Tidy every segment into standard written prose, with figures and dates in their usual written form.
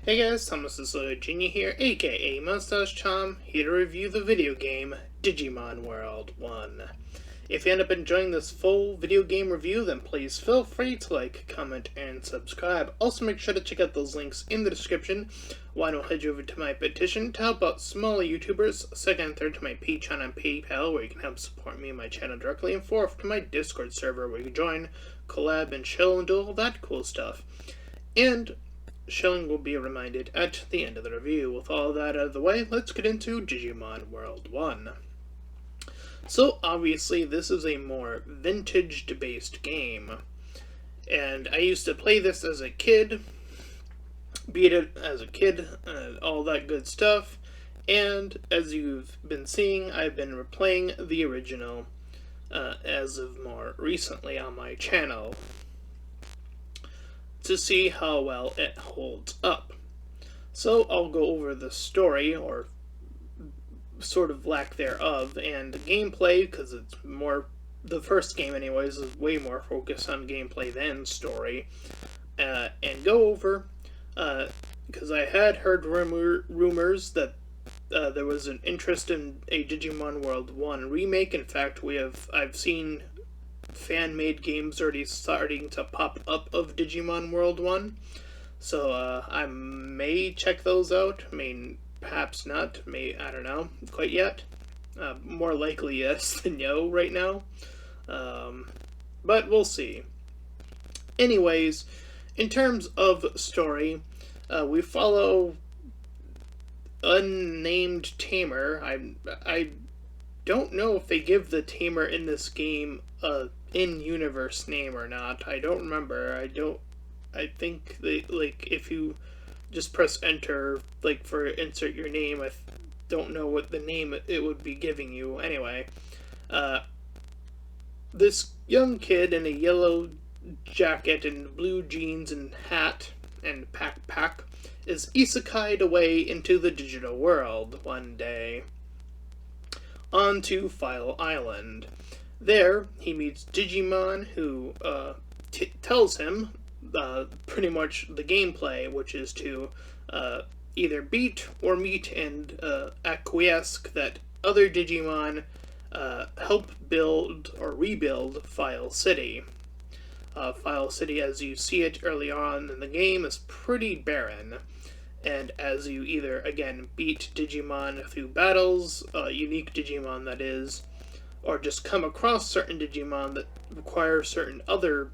Hey guys, Thomas is Junior here, aka Mustached, here to review the video game Digimon World 1. If you end up enjoying this full video game review, then please feel free to like, comment, and subscribe. Also make sure to check out those links in the description. Why don't head you over to my petition to help out smaller YouTubers, second and third to my Patreon and PayPal where you can help support me and my channel directly, and fourth to my Discord server where you can join, collab, and chill and do all that cool stuff. And shilling will be reminded at the end of the review. With all that out of the way, let's get into Digimon World 1. So obviously this is a more vintage-based game, and I used to play this as a kid, beat it as a kid, all that good stuff, and as you've been seeing, I've been replaying the original as of more recently on my channel, to see how well it holds up. So I'll go over the story, or sort of lack thereof, and the gameplay, because it's more, the first game anyways, is way more focused on gameplay than story, and go over, because I had heard rumors that there was an interest in a Digimon World 1 remake. In fact, I've seen fan-made games already starting to pop up of Digimon World 1, so I may check those out. I mean, perhaps not, I don't know quite yet. More likely yes than no right now, but we'll see. Anyways, in terms of story, we follow unnamed tamer. I don't know if they give the tamer in this game a in-universe name or not. I don't remember. I think they, like, if you just press enter, like, for insert your name, I don't know what the name it would be giving you. Anyway, this young kid in a yellow jacket and blue jeans and hat and backpack is isekai'd away into the digital world one day, onto File Island. There, he meets Digimon, who tells him pretty much the gameplay, which is to either beat or meet and acquiesce that other Digimon help build or rebuild File City. File City, as you see it early on in the game, is pretty barren. And as you either, again, beat Digimon through battles, unique Digimon that is, or just come across certain Digimon that require certain other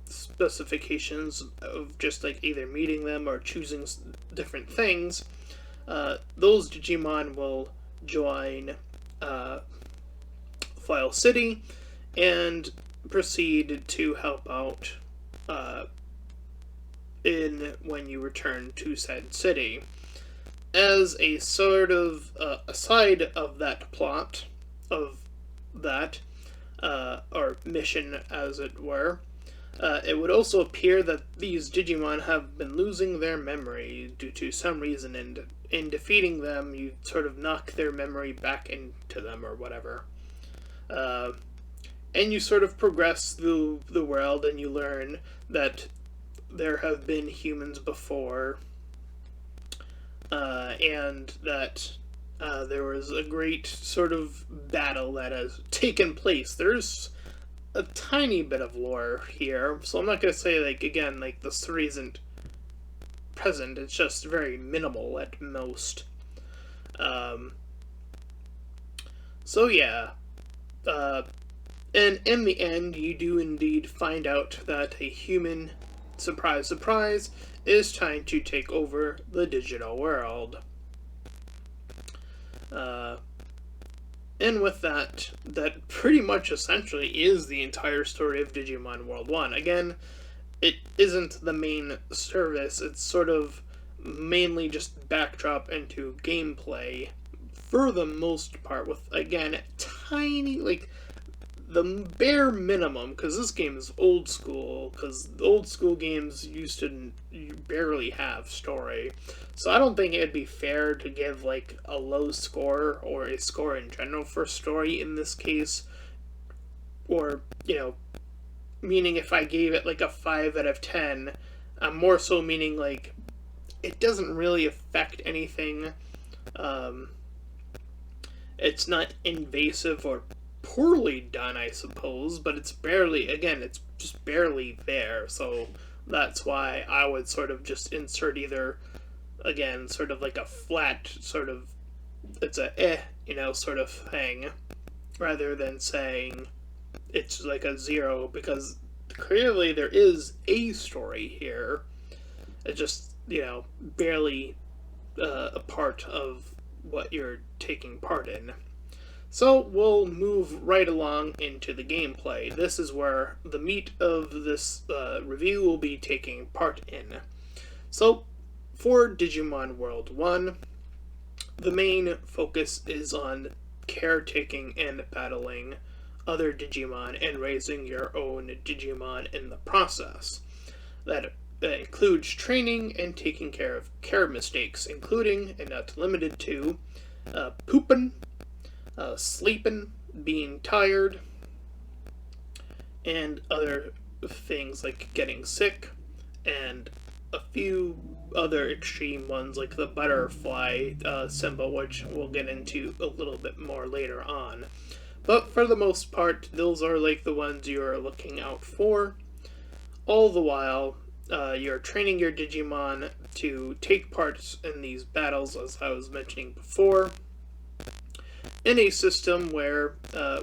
specifications of just like either meeting them or choosing different things, those Digimon will join File City and proceed to help out when you return to said city. As a sort of aside of that plot, of that, or mission as it were, it would also appear that these Digimon have been losing their memory due to some reason, and in defeating them, you sort of knock their memory back into them or whatever. And you sort of progress through the world, and you learn that there have been humans before, and that there was a great sort of battle that has taken place. There's a tiny bit of lore here, so I'm not going to say, like, again, like, the story isn't present, it's just very minimal at most. So yeah, and in the end, you do indeed find out that a human, surprise, surprise, is trying to take over the digital world. And with that, that pretty much essentially is the entire story of Digimon World 1. Again, it isn't the main service, it's sort of mainly just backdrop into gameplay for the most part, with, again, tiny, like, the bare minimum, because this game is old school, because old school games used to barely have story. So I don't think it'd be fair to give, like, a low score, or a score in general for story in this case. Or, you know, meaning if I gave it, like, a 5 out of 10, I'm more so meaning, like, it doesn't really affect anything. It's not invasive or poorly done, I suppose, but it's barely, again, it's just barely there. So that's why I would sort of just insert either, again, sort of like a flat sort of, it's a sort of thing, rather than saying it's like a 0, because clearly there is a story here. It's just, barely a part of what you're taking part in. So we'll move right along into the gameplay. This is where the meat of this review will be taking part in. So for Digimon World 1, the main focus is on caretaking and battling other Digimon and raising your own Digimon in the process. That includes training and taking care of care mistakes, including, and not limited to, pooping, sleeping, being tired, and other things like getting sick, and a few other extreme ones like the butterfly symbol, which we'll get into a little bit more later on. But for the most part, those are like the ones you're looking out for. All the while, you're training your Digimon to take part in these battles, as I was mentioning before, in a system where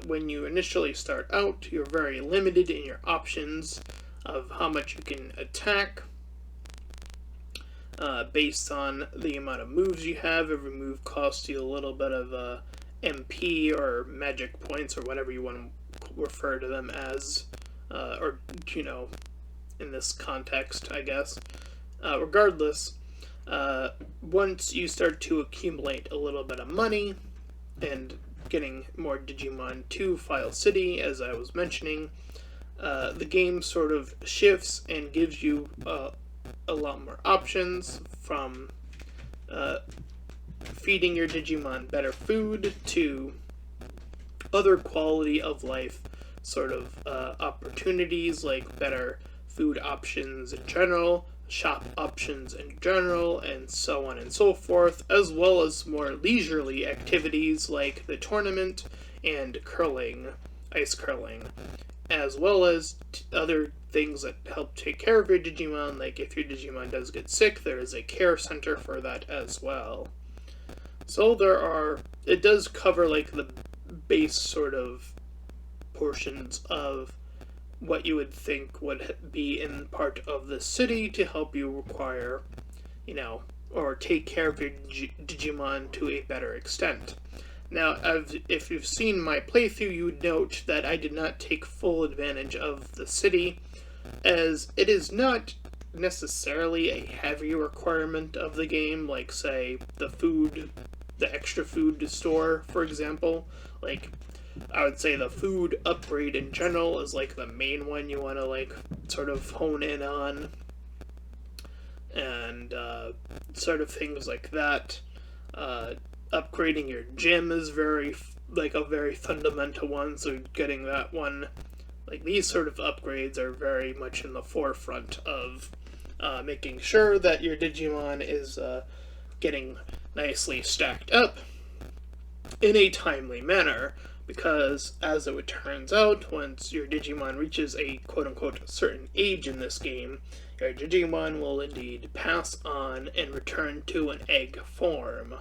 when you initially start out, you're very limited in your options of how much you can attack based on the amount of moves you have. Every move costs you a little bit of MP or magic points or whatever you want to refer to them as, or in this context, I guess. Regardless, once you start to accumulate a little bit of money and getting more Digimon to File City, as I was mentioning, the game sort of shifts and gives you a lot more options, from feeding your Digimon better food to other quality of life sort of opportunities, like better food options in general, shop options in general, and so on and so forth, as well as more leisurely activities like the tournament and curling, ice curling, as well as other things that help take care of your Digimon. Like if your Digimon does get sick, there is a care center for that as well. So it does cover like the base sort of portions of what you would think would be in part of the city to help you acquire, or take care of your Digimon to a better extent. Now, if you've seen my playthrough, you would note that I did not take full advantage of the city, as it is not necessarily a heavy requirement of the game, like, say, the extra food store, for example. Like, I would say the food upgrade in general is like the main one you want to like sort of hone in on, and sort of things like that. Upgrading your gym is a very fundamental one, so getting that one, like these sort of upgrades are very much in the forefront of making sure that your Digimon is getting nicely stacked up in a timely manner. Because, as it turns out, once your Digimon reaches a quote-unquote certain age in this game, your Digimon will indeed pass on and return to an egg form,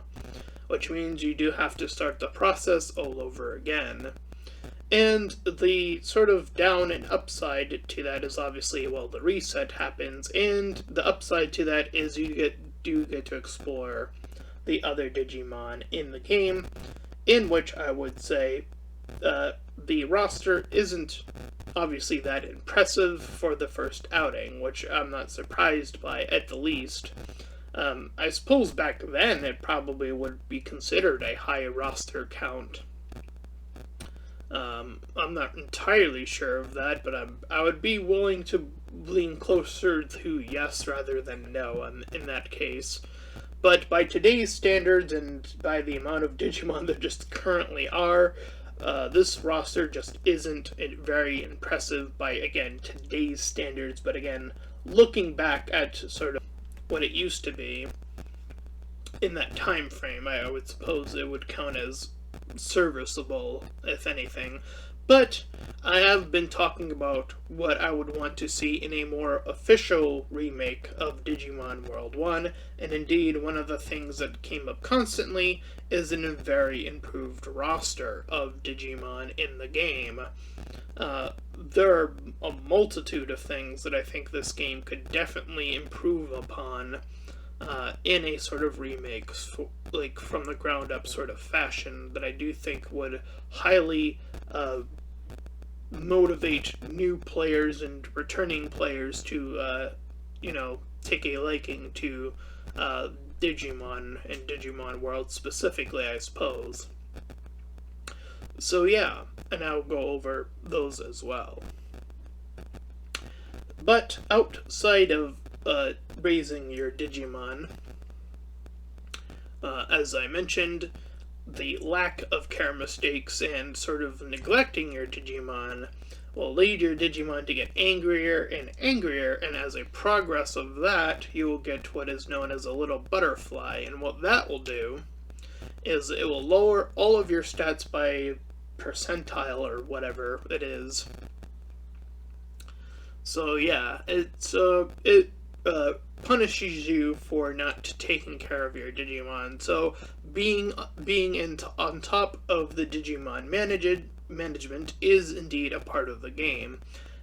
which means you do have to start the process all over again. And the sort of down and upside to that is obviously, well, the reset happens, and the upside to that is you do get to explore the other Digimon in the game, in which I would say the roster isn't obviously that impressive for the first outing, which I'm not surprised by at the least. I suppose back then it probably would be considered a high roster count. I'm not entirely sure of that, but I would be willing to lean closer to yes rather than no in that case. But by today's standards and by the amount of Digimon there just currently are, this roster just isn't very impressive by, again, today's standards. But again, looking back at sort of what it used to be in that time frame. I would suppose it would count as serviceable, if anything. But I have been talking about what I would want to see in a more official remake of Digimon World 1, and indeed, one of the things that came up constantly is a very improved roster of Digimon in the game. There are a multitude of things that I think this game could definitely improve upon in a sort of remake, like from the ground up sort of fashion, that I do think would highly motivate new players and returning players to, take a liking to Digimon and Digimon World specifically, I suppose. So yeah, and I'll go over those as well. But outside of raising your Digimon, as I mentioned, the lack of care mistakes and sort of neglecting your Digimon will lead your Digimon to get angrier and angrier, and as a progress of that, you will get what is known as a little butterfly, and what that will do is it will lower all of your stats by percentile or whatever it is. So yeah, it punishes you for not taking care of your Digimon. So being on top of the Digimon management is indeed a part of the game.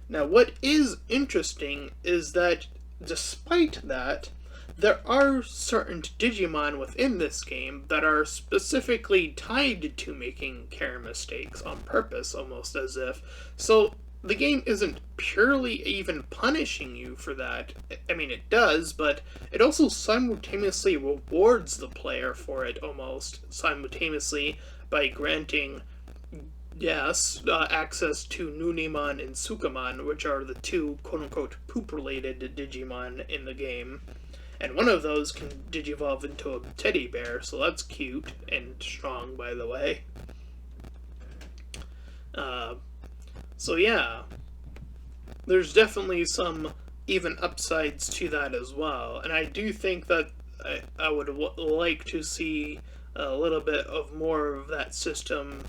Now, what is interesting is that despite that, there are certain Digimon within this game that are specifically tied to making care mistakes on purpose, almost as if. So the game isn't purely even punishing you for that. I mean, it does, but it also simultaneously rewards the player for it almost simultaneously by granting, access to Nunimon and Sukamon, which are the two quote-unquote poop-related Digimon in the game. And one of those can digivolve into a teddy bear, so that's cute and strong, by the way. So yeah, there's definitely some even upsides to that as well. And I do think that I would like to see a little bit of more of that system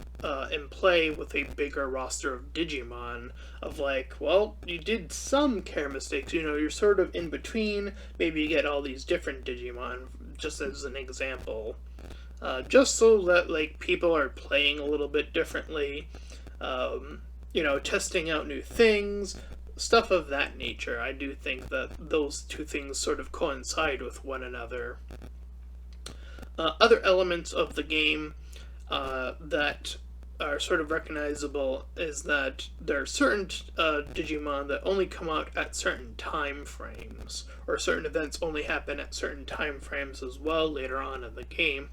in play with a bigger roster of Digimon. Of like, well, you did some care mistakes, you're sort of in between. Maybe you get all these different Digimon, just as an example. Just so that, like, people are playing a little bit differently. Testing out new things, stuff of that nature. I do think that those two things sort of coincide with one another. Other elements of the game that are sort of recognizable is that there are certain Digimon that only come out at certain time frames, or certain events only happen at certain time frames as well later on in the game.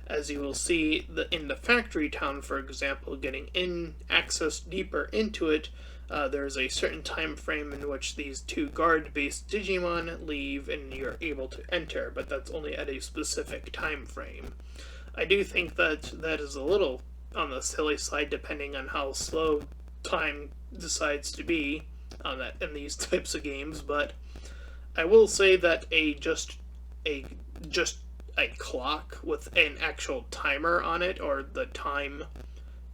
As you will see in the factory town, for example, getting access deeper into it, there's a certain time frame in which these two guard-based Digimon leave and you're able to enter, but that's only at a specific time frame. I do think that that is a little on the silly side, depending on how slow time decides to be on that in these types of games, but I will say that just a clock with an actual timer on it, or the time,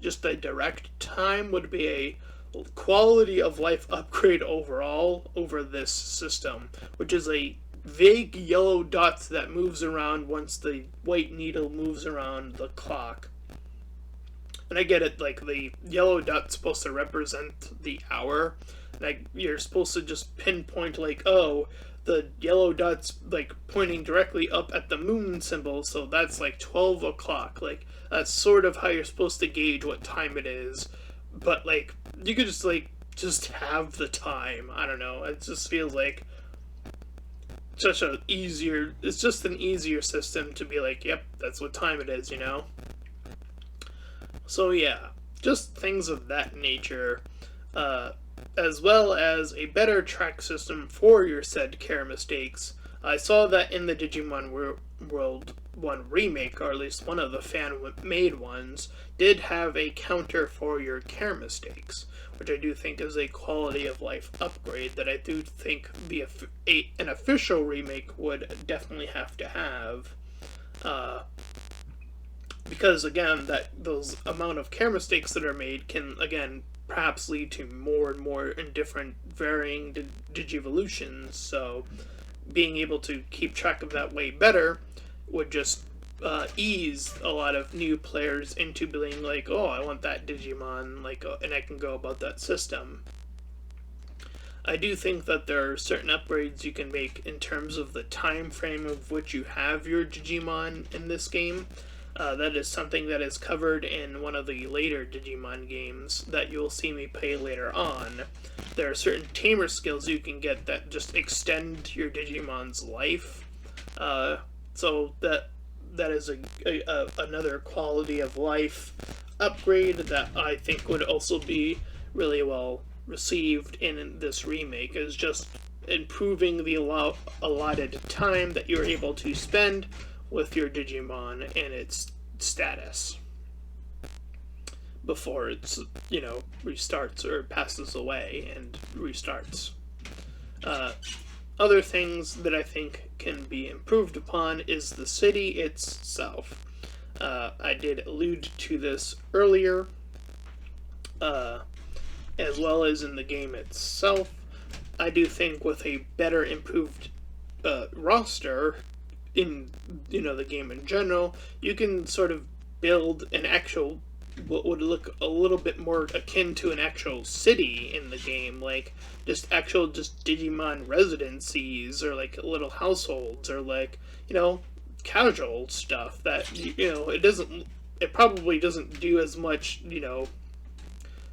just the direct time, would be a quality of life upgrade overall over this system, which is a vague yellow dot that moves around once the white needle moves around the clock. And I get it, like, the yellow dot's supposed to represent the hour, like, you're supposed to just pinpoint, like, oh, the yellow dot's, like, pointing directly up at the moon symbol, so that's, like, 12 o'clock. Like, that's sort of how you're supposed to gauge what time it is. But, like, you could just have the time. I don't know. It just feels like it's just an easier system to be like, yep, that's what time it is, So, yeah, just things of that nature. As well as a better track system for your said care mistakes, I saw that in the Digimon World 1 remake, or at least one of the fan-made ones, did have a counter for your care mistakes, which I do think is a quality of life upgrade that I do think an official remake would definitely have to have. Because again, that those amount of care mistakes that are made can again perhaps lead to more and more in different varying digivolutions. So being able to keep track of that way better would just ease a lot of new players into being like, oh, I want that Digimon, like, and I can go about that system. I do think that there are certain upgrades you can make in terms of the time frame of which you have your Digimon in this game. That is something that is covered in one of the later Digimon games that you'll see me play later on. There are certain tamer skills you can get that just extend your Digimon's life. So that is another quality of life upgrade that I think would also be really well received in this remake, is just improving the allotted time that you're able to spend with your Digimon and its status before it's, restarts or passes away and restarts. Other things that I think can be improved upon is the city itself. I did allude to this earlier, as well as in the game itself. I do think with a better improved roster in the game in general, you can sort of build an actual, what would look a little bit more akin to an actual city in the game, like just Digimon residencies, or like little households, or like casual stuff that it probably doesn't do as much,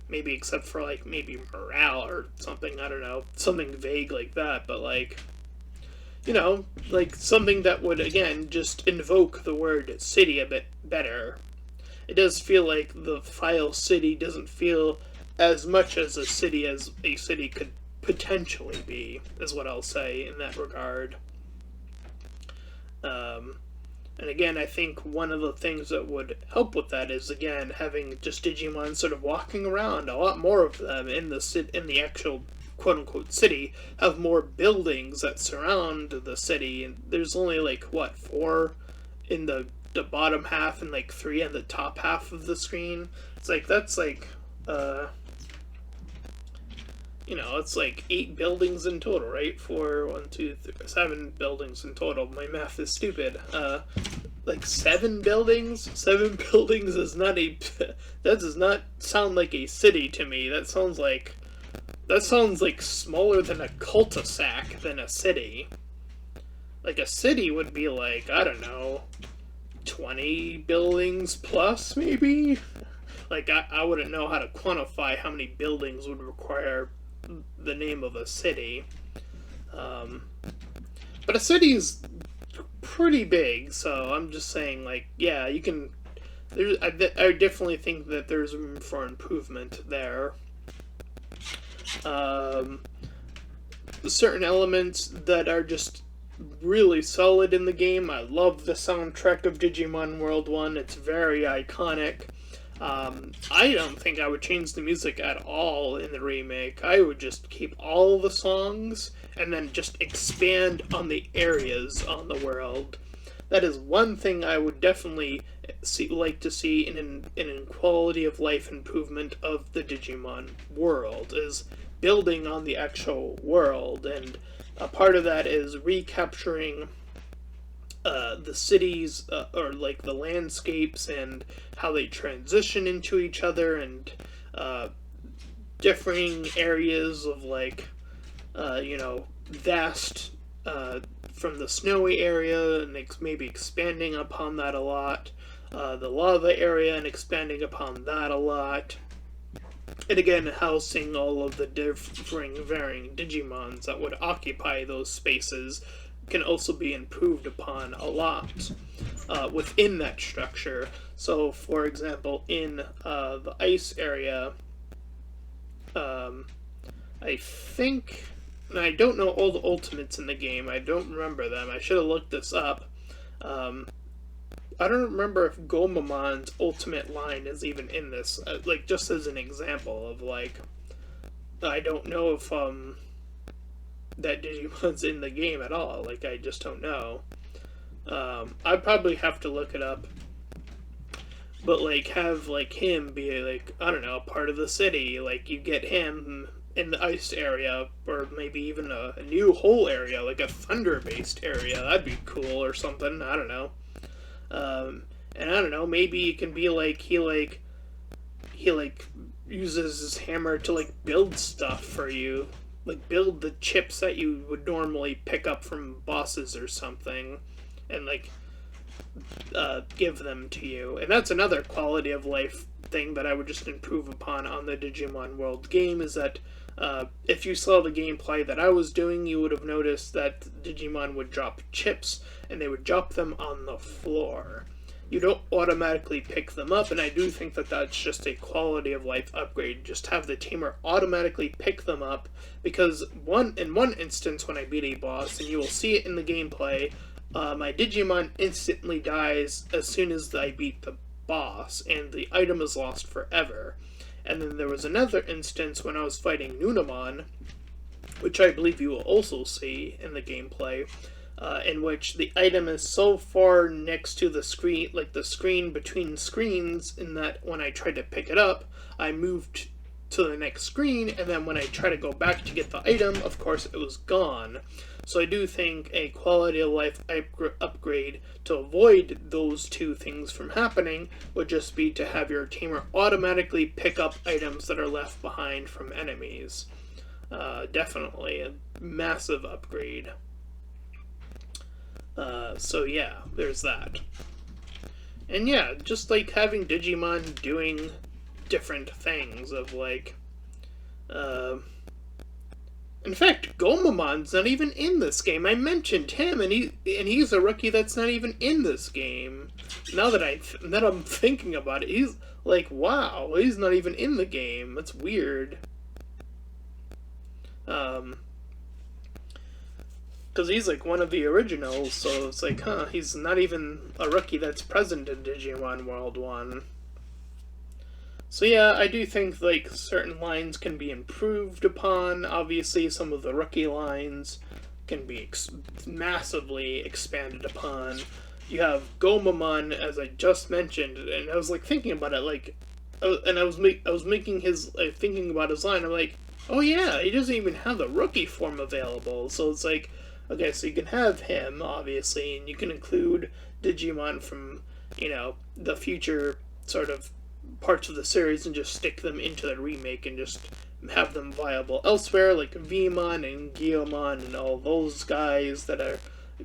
maybe except for like maybe morale or something, I don't know, something vague like that, but like like something that would, again, just invoke the word city a bit better. It does feel like the file city doesn't feel as much as a city could potentially be, is what I'll say in that regard. And again, I think one of the things that would help with that is, again, having just Digimon sort of walking around, a lot more of them in the actual quote-unquote city, have more buildings that surround the city, and there's only like 4 in the bottom half and like 3 in the top half of the screen. It's like that's like it's like 8 buildings in total, right? 4, 1, 2, 3, 7 buildings in total. My math is stupid. Like 7 buildings? 7 buildings is not that does not sound like a city to me. That sounds like smaller than a cul-de-sac than a city. Like a city would be like, I don't know, 20 buildings plus, maybe? Like, I wouldn't know how to quantify how many buildings would require the name of a city. But a city is pretty big, so I'm just saying, like, yeah, you can... I definitely think that there's room for improvement there. Certain elements that are just really solid in the game. I love the soundtrack of Digimon World 1. It's very iconic. I don't think I would change the music at all in the remake. I would just keep all the songs and then just expand on the areas on the world. That is one thing I would definitely like to see in quality of life improvement of the Digimon world, is building on the actual world, and a part of that is recapturing the cities, or like the landscapes and how they transition into each other, and differing areas of like vast from the snowy area, and maybe expanding upon that a lot, the lava area and expanding upon that a lot, and again housing all of the varying Digimons that would occupy those spaces can also be improved upon a lot within that structure. So, for example, in the ice area, I think and I don't know all the ultimates in the game. I don't remember them. I should have looked this up. I don't remember if Gomamon's ultimate line is even in this. Like, just as an example of, like, I don't know if that Digimon's in the game at all. Like, I just don't know. I'd probably have to look it up. But, like, have, like, him be, like, I don't know, part of the city. Like, you get him in the ice area, or maybe even a new whole area, like a thunder-based area. That'd be cool or something. I don't know. And I don't know, maybe it can be, like, he uses his hammer to, like, build stuff for you. Like, build the chips that you would normally pick up from bosses or something. And, like, give them to you. And that's another quality of life thing that I would just improve upon on the Digimon World game, is that if you saw the gameplay that I was doing, you would have noticed that Digimon would drop chips, and they would drop them on the floor. You don't automatically pick them up, and I do think that that's just a quality of life upgrade. Just have the tamer automatically pick them up, because in one instance when I beat a boss, and you will see it in the gameplay, my Digimon instantly dies as soon as I beat the boss, and the item is lost forever. And then there was another instance when I was fighting Nunamon, which I believe you will also see in the gameplay, in which the item is so far next to the screen, like the screen between screens, in that when I tried to pick it up, I moved to the next screen, and then when I try to go back to get the item, of course it was gone. So I do think a quality of life upgrade to avoid those two things from happening would just be to have your tamer automatically pick up items that are left behind from enemies. Definitely a massive upgrade. So yeah, there's that. And yeah, just like having Digimon doing different things of, like, in fact, Gomamon's not even in this game. I mentioned him, and he's a rookie that's not even in this game. Now that I'm thinking about it, he's like, wow, he's not even in the game. That's weird. Because he's like one of the originals, so it's like, huh, he's not even a rookie that's present in Digimon World 1. So yeah, I do think, like, certain lines can be improved upon. Obviously, some of the rookie lines can be massively expanded upon. You have Gomamon, as I just mentioned, and I was, like, thinking about it, like, and I was making his, like, thinking about his line, I'm like, oh yeah, he doesn't even have the rookie form available, so it's like, okay, so you can have him, obviously, and you can include Digimon from, you know, the future sort of parts of the series and just stick them into the remake and just have them viable elsewhere, like Vmon and Gyomon and all those guys that are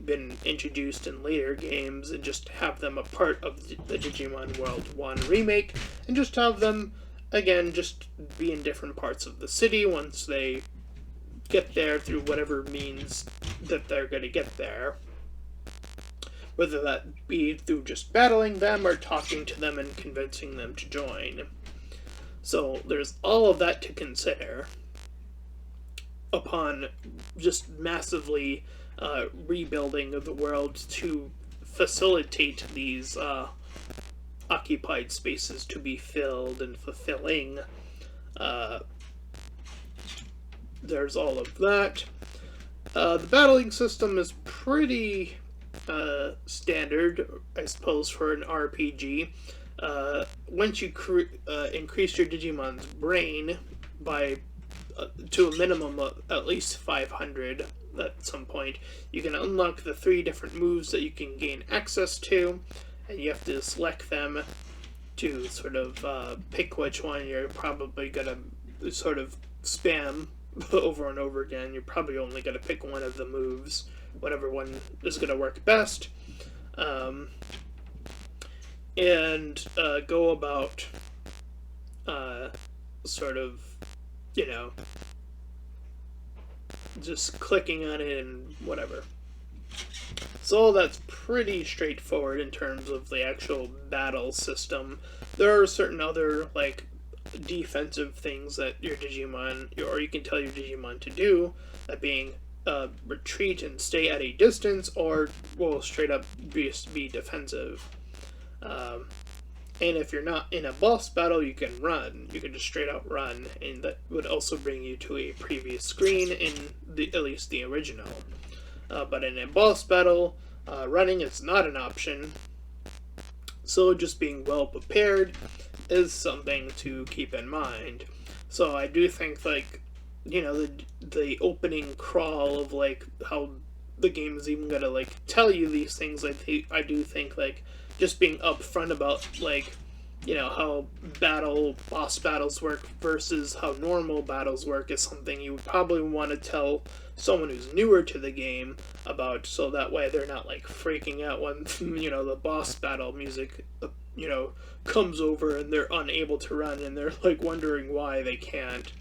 been introduced in later games, and just have them a part of the Digimon World 1 remake, and just have them, again, just be in different parts of the city once they get there through whatever means that they're going to get there. Whether that be through just battling them or talking to them and convincing them to join. So there's all of that to consider upon just massively rebuilding of the world to facilitate these occupied spaces to be filled and fulfilling. There's all of that. The battling system is pretty standard, I suppose, for an RPG. Once you increase your Digimon's brain by to a minimum of at least 500 at some point, you can unlock the 3 different moves that you can gain access to, and you have to select them to sort of pick which one you're probably going to sort of spam over and over again. You're probably only going to pick one of the moves, whatever one is going to work best, and go about sort of, you know, just clicking on it and whatever. So that's pretty straightforward in terms of the actual battle system. There are certain other, like, defensive things that your Digimon, or you can tell your Digimon to do, that being retreat and stay at a distance, or will straight up just be defensive. Um, and if you're not in a boss battle, you can run. You can just straight out run, and that would also bring you to a previous screen in at least the original. But in a boss battle, running is not an option. So just being well prepared is something to keep in mind. So I do think, like, the opening crawl of, like, how the game is even gonna, like, tell you these things, I do think, like, just being upfront about, like, how boss battles work versus how normal battles work is something you would probably want to tell someone who's newer to the game about, so that way they're not, like, freaking out when, the boss battle music, comes over and they're unable to run and they're, like, wondering why they can't.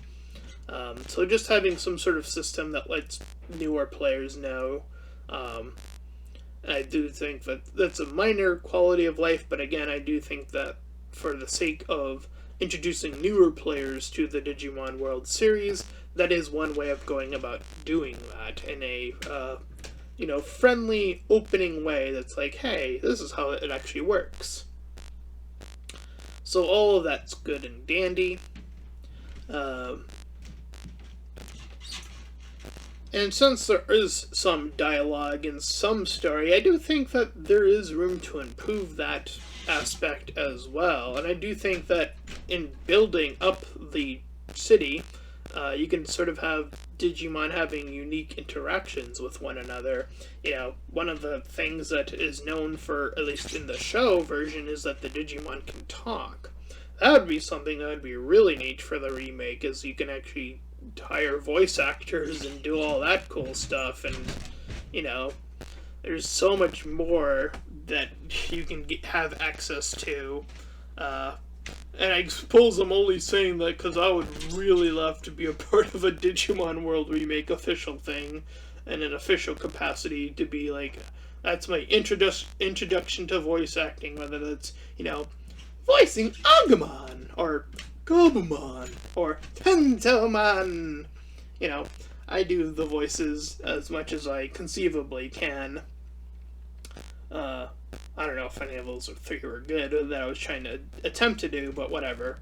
So just having some sort of system that lets newer players know. I do think that that's a minor quality of life, but again, I do think that for the sake of introducing newer players to the Digimon World series, that is one way of going about doing that in a, friendly, opening way that's like, hey, this is how it actually works. So all of that's good and dandy. And since there is some dialogue and some story, I do think that there is room to improve that aspect as well. And I do think that in building up the city, you can sort of have Digimon having unique interactions with one another. One of the things that is known for, at least in the show version, is that the Digimon can talk. That would be something that would be really neat for the remake, is you can actually hire voice actors and do all that cool stuff, and there's so much more that you can have access to, and I suppose I'm only saying that because I would really love to be a part of a Digimon World remake official thing, in an official capacity, to be like, that's my introduction to voice acting, whether that's, voicing Agumon, or Gobumon, or Tentomon. I do the voices as much as I conceivably can. I don't know if any of those three were good that I was trying to attempt to do, but whatever.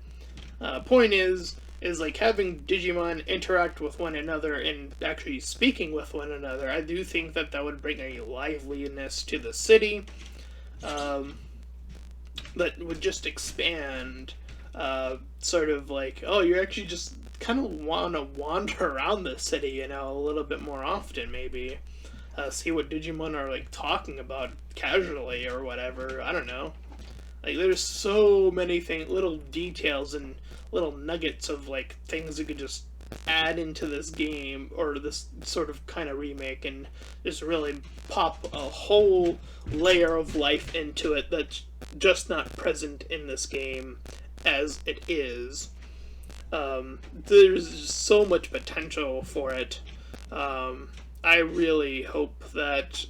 Point is like having Digimon interact with one another and actually speaking with one another. I do think that would bring a liveliness to the city that would just expand. Sort of like, oh, you actually just kind of want to wander around the city, a little bit more often, maybe. See what Digimon are, like, talking about casually or whatever. I don't know. Like, there's so many little details and little nuggets of, like, things you could just add into this game, or this sort of kind of remake, and just really pop a whole layer of life into it that's just not present in this game as it is. There's so much potential for it. I really hope that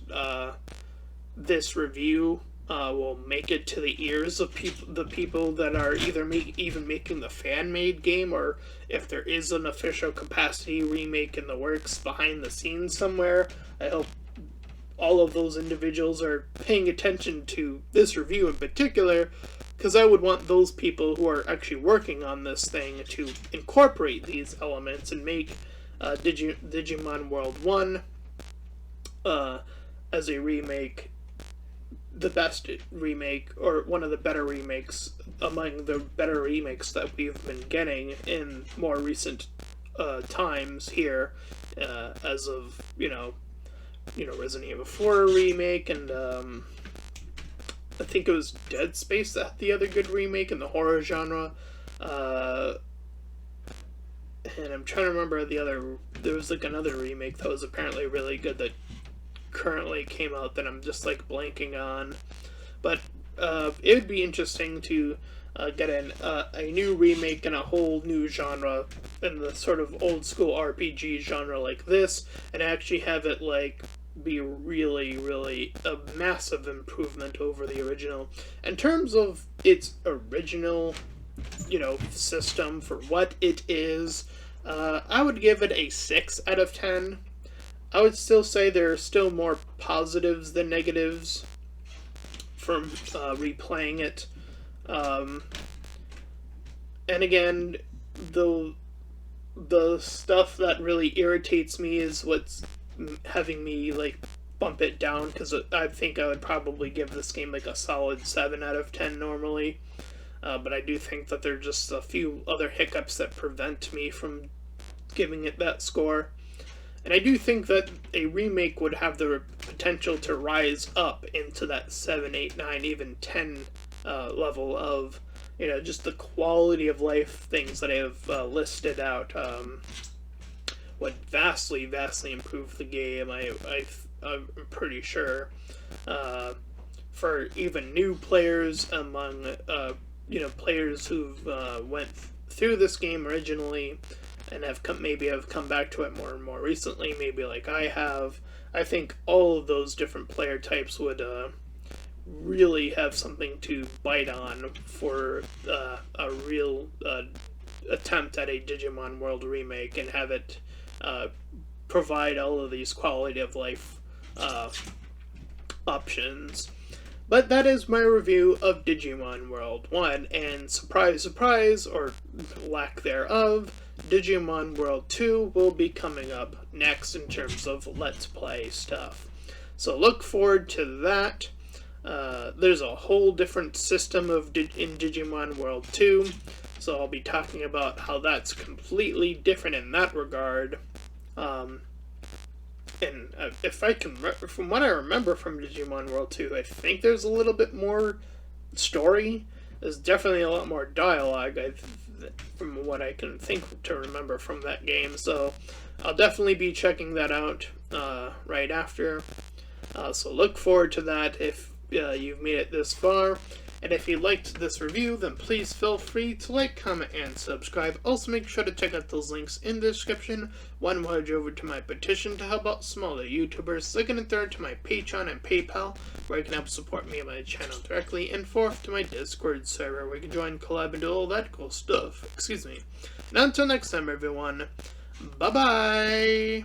this review will make it to the ears of the people that are either even making the fan-made game, or if there is an official capacity remake in the works behind the scenes somewhere. I hope all of those individuals are paying attention to this review in particular, because I would want those people who are actually working on this thing to incorporate these elements and make Digimon World 1 as a remake the best remake, or one of the better remakes among the better remakes that we've been getting in more recent times here, as of, Resident Evil 4 remake, and I think it was Dead Space that had the other good remake in the horror genre. And I'm trying to remember there was like another remake that was apparently really good that currently came out that I'm just like blanking on. But it would be interesting to get a new remake in a whole new genre, in the sort of old school RPG genre like this, and actually have it like be really, really a massive improvement over the original. In terms of its original system for what it is, I would give it a 6 out of 10. I would still say there are still more positives than negatives from replaying it. Um, and again, the the stuff that really irritates me is what's having me like bump it down, because I think I would probably give this game like a solid 7 out of 10 normally. But I do think that there are just a few other hiccups that prevent me from giving it that score. And I do think that a remake would have the potential to rise up into that 7, 8, 9, even 10 level of, just the quality of life things that I have listed out. Would vastly, vastly improve the game, I'm pretty sure. For even new players among, players who've went through this game originally and maybe have come back to it more and more recently, maybe like I have. I think all of those different player types would really have something to bite on for a real attempt at a Digimon World remake, and have it provide all of these quality of life options. But that is my review of Digimon World 1, and surprise, surprise, or lack thereof, Digimon World 2 will be coming up next in terms of Let's Play stuff. So look forward to that. There's a whole different system in Digimon World 2, so I'll be talking about how that's completely different in that regard. And if I can, from what I remember from Digimon World 2, I think there's a little bit more story. There's definitely a lot more dialogue, from what I can think to remember from that game. So I'll definitely be checking that out right after. So look forward to that if you've made it this far. And if you liked this review, then please feel free to like, comment, and subscribe. Also, make sure to check out those links in the description. One will head you over to my petition to help out smaller YouTubers. Second and third to my Patreon and PayPal, where you can help support me and my channel directly. And fourth to my Discord server, where you can join, collab, and do all that cool stuff. Excuse me. And until next time, everyone, bye-bye!